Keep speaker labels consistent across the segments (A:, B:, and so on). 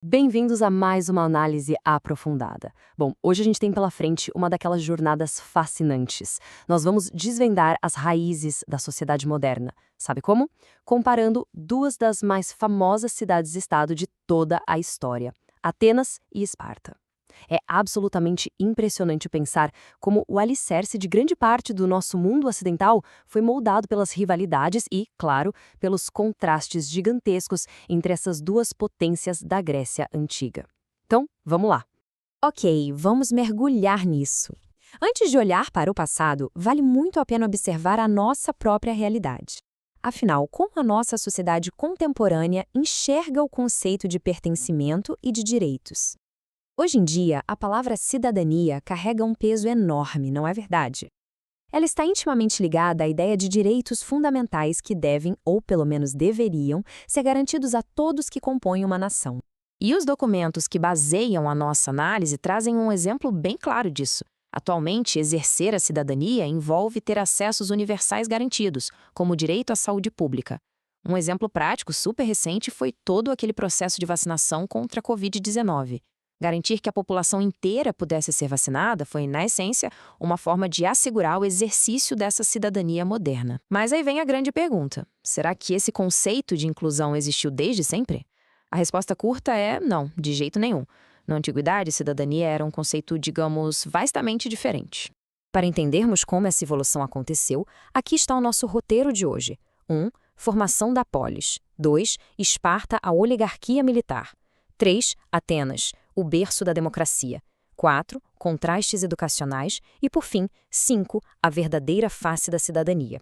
A: Bem-vindos a mais uma análise aprofundada. Bom, hoje a gente tem pela frente uma daquelas jornadas fascinantes. Nós vamos desvendar as raízes da sociedade moderna. Sabe como? Comparando duas das mais famosas cidades-estado de toda a história, Atenas e Esparta. É absolutamente impressionante pensar como o alicerce de grande parte do nosso mundo ocidental foi moldado pelas rivalidades e, claro, pelos contrastes gigantescos entre essas duas potências da Grécia Antiga. Então, vamos lá.
B: Ok, vamos mergulhar nisso. Antes de olhar para o passado, vale muito a pena observar a nossa própria realidade. Afinal, como a nossa sociedade contemporânea enxerga o conceito de pertencimento e de direitos? Hoje em dia, a palavra cidadania carrega um peso enorme, não é verdade? Ela está intimamente ligada à ideia de direitos fundamentais que devem, ou pelo menos deveriam, ser garantidos a todos que compõem uma nação.
C: E os documentos que baseiam a nossa análise trazem um exemplo bem claro disso. Atualmente, exercer a cidadania envolve ter acessos universais garantidos, como o direito à saúde pública. Um exemplo prático super recente foi todo aquele processo de vacinação contra a Covid-19. Garantir que a população inteira pudesse ser vacinada foi, na essência, uma forma de assegurar o exercício dessa cidadania moderna. Mas aí vem a grande pergunta: será que esse conceito de inclusão existiu desde sempre? A resposta curta é não, de jeito nenhum. Na antiguidade, cidadania era um conceito, digamos, vastamente diferente.
B: Para entendermos como essa evolução aconteceu, aqui está o nosso roteiro de hoje. 1. Formação da polis. 2. Esparta, a oligarquia militar. 3. Atenas, o berço da democracia. 4. Contrastes educacionais. E, por fim, 5. A verdadeira face da cidadania.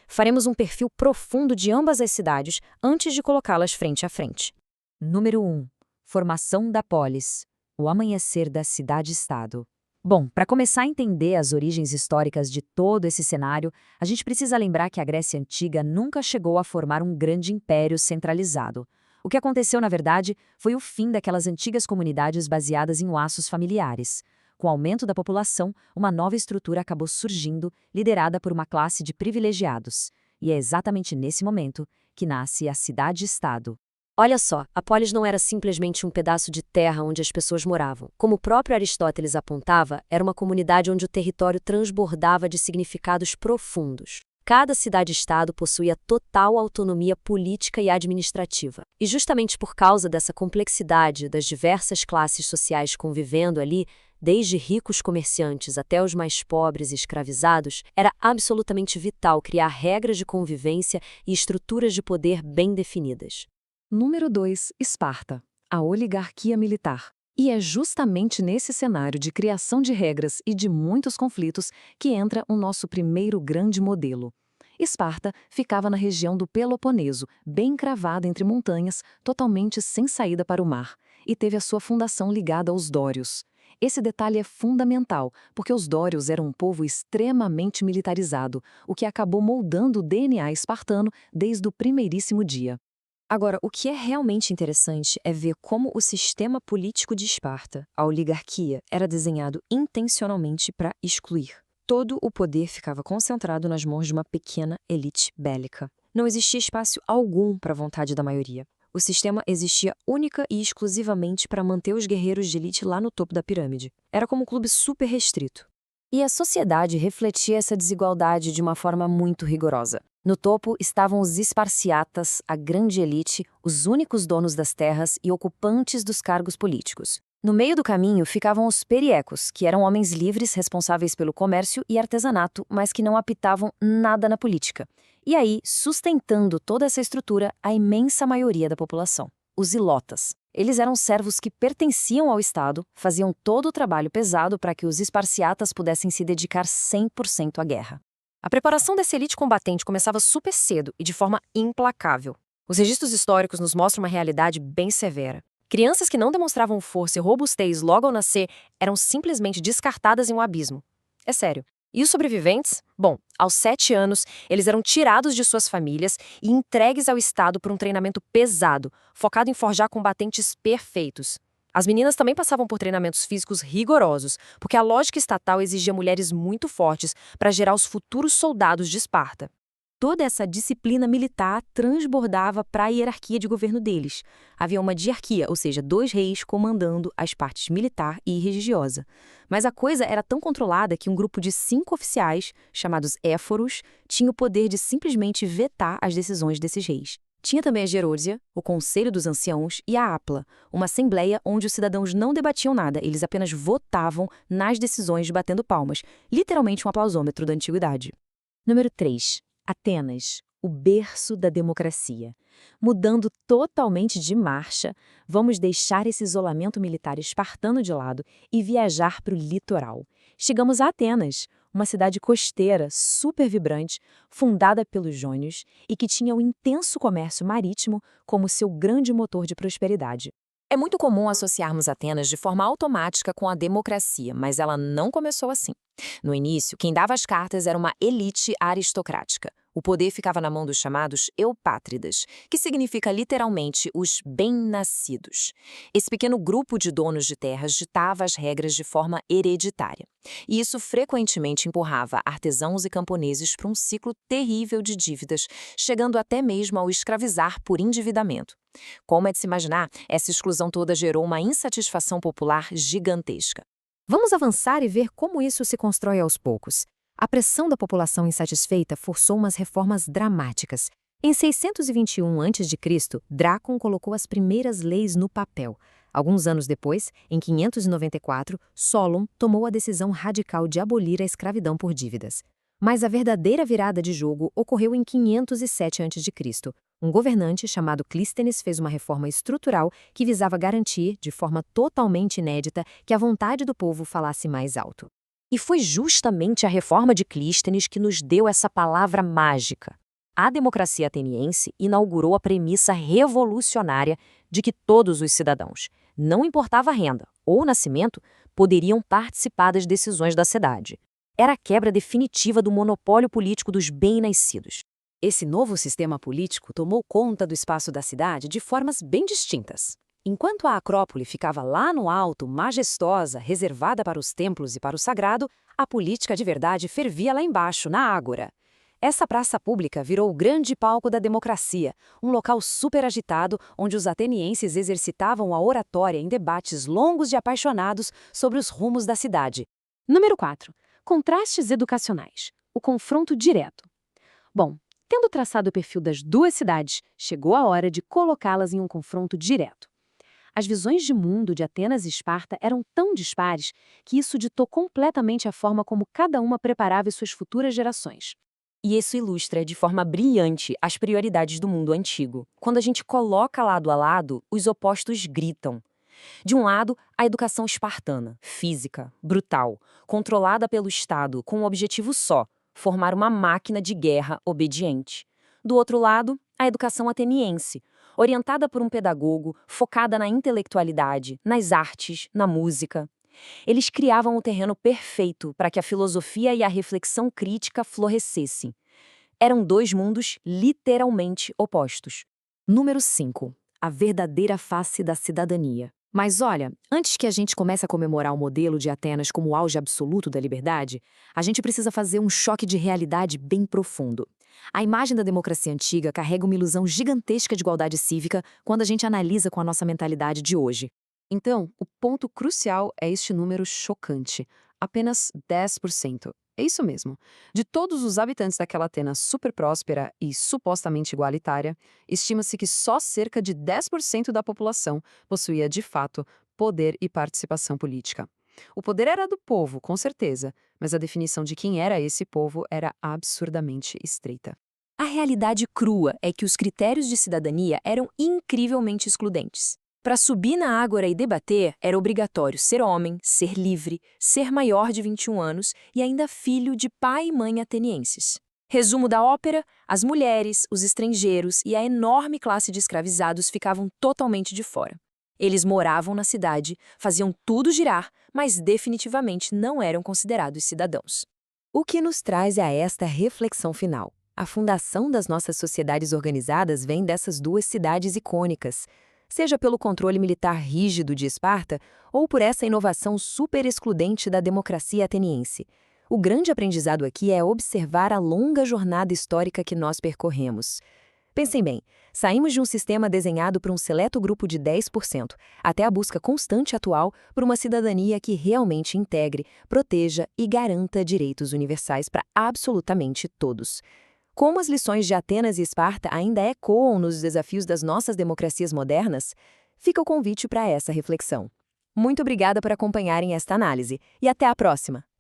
B: Faremos um perfil profundo de ambas as cidades antes de colocá-las frente a frente. Número 1. Formação da polis. O amanhecer da cidade-estado. Bom, para começar a entender as origens históricas de todo esse cenário, a gente precisa lembrar que a Grécia Antiga nunca chegou a formar um grande império centralizado. O que aconteceu, na verdade, foi o fim daquelas antigas comunidades baseadas em laços familiares. Com o aumento da população, uma nova estrutura acabou surgindo, liderada por uma classe de privilegiados. E é exatamente nesse momento que nasce a cidade-estado.
A: Olha só, a polis não era simplesmente um pedaço de terra onde as pessoas moravam. Como o próprio Aristóteles apontava, era uma comunidade onde o território transbordava de significados profundos. Cada cidade-estado possuía total autonomia política e administrativa. E justamente por causa dessa complexidade das diversas classes sociais convivendo ali, desde ricos comerciantes até os mais pobres e escravizados, era absolutamente vital criar regras de convivência e estruturas de poder bem definidas.
D: Número 2. Esparta, a oligarquia militar. E é justamente nesse cenário de criação de regras e de muitos conflitos que entra o nosso primeiro grande modelo. Esparta ficava na região do Peloponeso, bem cravada entre montanhas, totalmente sem saída para o mar, e teve a sua fundação ligada aos dórios. Esse detalhe é fundamental, porque os dórios eram um povo extremamente militarizado, o que acabou moldando o DNA espartano desde o primeiríssimo dia.
B: Agora, o que é realmente interessante é ver como o sistema político de Esparta, a oligarquia, era desenhado intencionalmente para excluir. Todo o poder ficava concentrado nas mãos de uma pequena elite bélica. Não existia espaço algum para a vontade da maioria. O sistema existia única e exclusivamente para manter os guerreiros de elite lá no topo da pirâmide. Era como um clube super restrito. E a sociedade refletia essa desigualdade de uma forma muito rigorosa. No topo estavam os esparciatas, a grande elite, os únicos donos das terras e ocupantes dos cargos políticos. No meio do caminho ficavam os periecos, que eram homens livres responsáveis pelo comércio e artesanato, mas que não apitavam nada na política. E aí, sustentando toda essa estrutura, a imensa maioria da população, os ilotas. Eles eram servos que pertenciam ao Estado, faziam todo o trabalho pesado para que os esparciatas pudessem se dedicar 100% à guerra. A preparação dessa elite combatente começava super cedo e de forma implacável. Os registros históricos nos mostram uma realidade bem severa. Crianças que não demonstravam força e robustez logo ao nascer eram simplesmente descartadas em um abismo. É sério. E os sobreviventes? Bom, aos 7 anos, eles eram tirados de suas famílias e entregues ao Estado por um treinamento pesado, focado em forjar combatentes perfeitos. As meninas também passavam por treinamentos físicos rigorosos, porque a lógica estatal exigia mulheres muito fortes para gerar os futuros soldados de Esparta. toda essa disciplina militar transbordava para a hierarquia de governo deles. Havia uma diarquia, ou seja, 2 reis comandando as partes militar e religiosa. Mas a coisa era tão controlada que um grupo de 5 oficiais, chamados éforos, tinha o poder de simplesmente vetar as decisões desses reis. Tinha também a Gerôsia, o Conselho dos Anciãos e a Apla, uma assembleia onde os cidadãos não debatiam nada, eles apenas votavam nas decisões batendo palmas, literalmente um aplausômetro da antiguidade.
D: Número 3. Atenas, o berço da democracia. Mudando totalmente de marcha, vamos deixar esse isolamento militar espartano de lado e viajar para o litoral. Chegamos a Atenas, uma cidade costeira super vibrante, fundada pelos jônios e que tinha o intenso comércio marítimo como seu grande motor de prosperidade.
C: É muito comum associarmos Atenas de forma automática com a democracia, mas ela não começou assim. No início, quem dava as cartas era uma elite aristocrática. O poder ficava na mão dos chamados eupátridas, que significa literalmente os bem-nascidos. Esse pequeno grupo de donos de terras ditava as regras de forma hereditária. E isso frequentemente empurrava artesãos e camponeses para um ciclo terrível de dívidas, chegando até mesmo ao escravizar por endividamento. Como é de se imaginar, essa exclusão toda gerou uma insatisfação popular gigantesca.
B: Vamos avançar e ver como isso se constrói aos poucos. A pressão da população insatisfeita forçou umas reformas dramáticas. Em 621 a.C., Drácon colocou as primeiras leis no papel. Alguns anos depois, em 594, Solon tomou a decisão radical de abolir a escravidão por dívidas. Mas a verdadeira virada de jogo ocorreu em 507 a.C. Um governante chamado Clístenes fez uma reforma estrutural que visava garantir, de forma totalmente inédita, que a vontade do povo falasse mais alto. E foi justamente a reforma de Clístenes que nos deu essa palavra mágica. A democracia ateniense inaugurou a premissa revolucionária de que todos os cidadãos, não importava a renda ou nascimento, poderiam participar das decisões da cidade. Era a quebra definitiva do monopólio político dos bem-nascidos. Esse novo sistema político tomou conta do espaço da cidade de formas bem distintas. Enquanto a Acrópole ficava lá no alto, majestosa, reservada para os templos e para o sagrado, a política de verdade fervia lá embaixo, na Ágora. Essa praça pública virou o grande palco da democracia, um local super agitado onde os atenienses exercitavam a oratória em debates longos e apaixonados sobre os rumos da cidade. Número 4. Contrastes educacionais. O confronto direto. Bom, tendo traçado o perfil das duas cidades, chegou a hora de colocá-las em um confronto direto. As visões de mundo de Atenas e Esparta eram tão dispares que isso ditou completamente a forma como cada uma preparava suas futuras gerações. E isso ilustra de forma brilhante as prioridades do mundo antigo. Quando a gente coloca lado a lado, os opostos gritam. De um lado, a educação espartana, física, brutal, controlada pelo Estado com um objetivo só, formar uma máquina de guerra obediente. Do outro lado, a educação ateniense, orientada por um pedagogo, focada na intelectualidade, nas artes, na música. Eles criavam o terreno perfeito para que a filosofia e a reflexão crítica florescessem. Eram dois mundos literalmente opostos. Número 5. A verdadeira face da cidadania. Mas olha, antes que a gente comece a comemorar o modelo de Atenas como o auge absoluto da liberdade, a gente precisa fazer um choque de realidade bem profundo. A imagem da democracia antiga carrega uma ilusão gigantesca de igualdade cívica quando a gente analisa com a nossa mentalidade de hoje. Então, o ponto crucial é este número chocante. Apenas 10%. É isso mesmo. De todos os habitantes daquela Atenas super próspera e supostamente igualitária, estima-se que só cerca de 10% da população possuía, de fato, poder e participação política. O poder era do povo, com certeza, mas a definição de quem era esse povo era absurdamente estreita. A realidade crua é que os critérios de cidadania eram incrivelmente excludentes. Para subir na Ágora e debater, era obrigatório ser homem, ser livre, ser maior de 21 anos e ainda filho de pai e mãe atenienses. Resumo da ópera: as mulheres, os estrangeiros e a enorme classe de escravizados ficavam totalmente de fora. Eles moravam na cidade, faziam tudo girar, mas definitivamente não eram considerados cidadãos. O que nos traz a esta reflexão final. A fundação das nossas sociedades organizadas vem dessas duas cidades icônicas, seja pelo controle militar rígido de Esparta ou por essa inovação super excludente da democracia ateniense.
A: O grande aprendizado aqui é observar a longa jornada histórica que nós percorremos. Pensem bem, saímos de um sistema desenhado por um seleto grupo de 10%, até a busca constante atual por uma cidadania que realmente integre, proteja e garanta direitos universais para absolutamente todos. Como as lições de Atenas e Esparta ainda ecoam nos desafios das nossas democracias modernas, fica o convite para essa reflexão. Muito obrigada por acompanharem esta análise e até a próxima!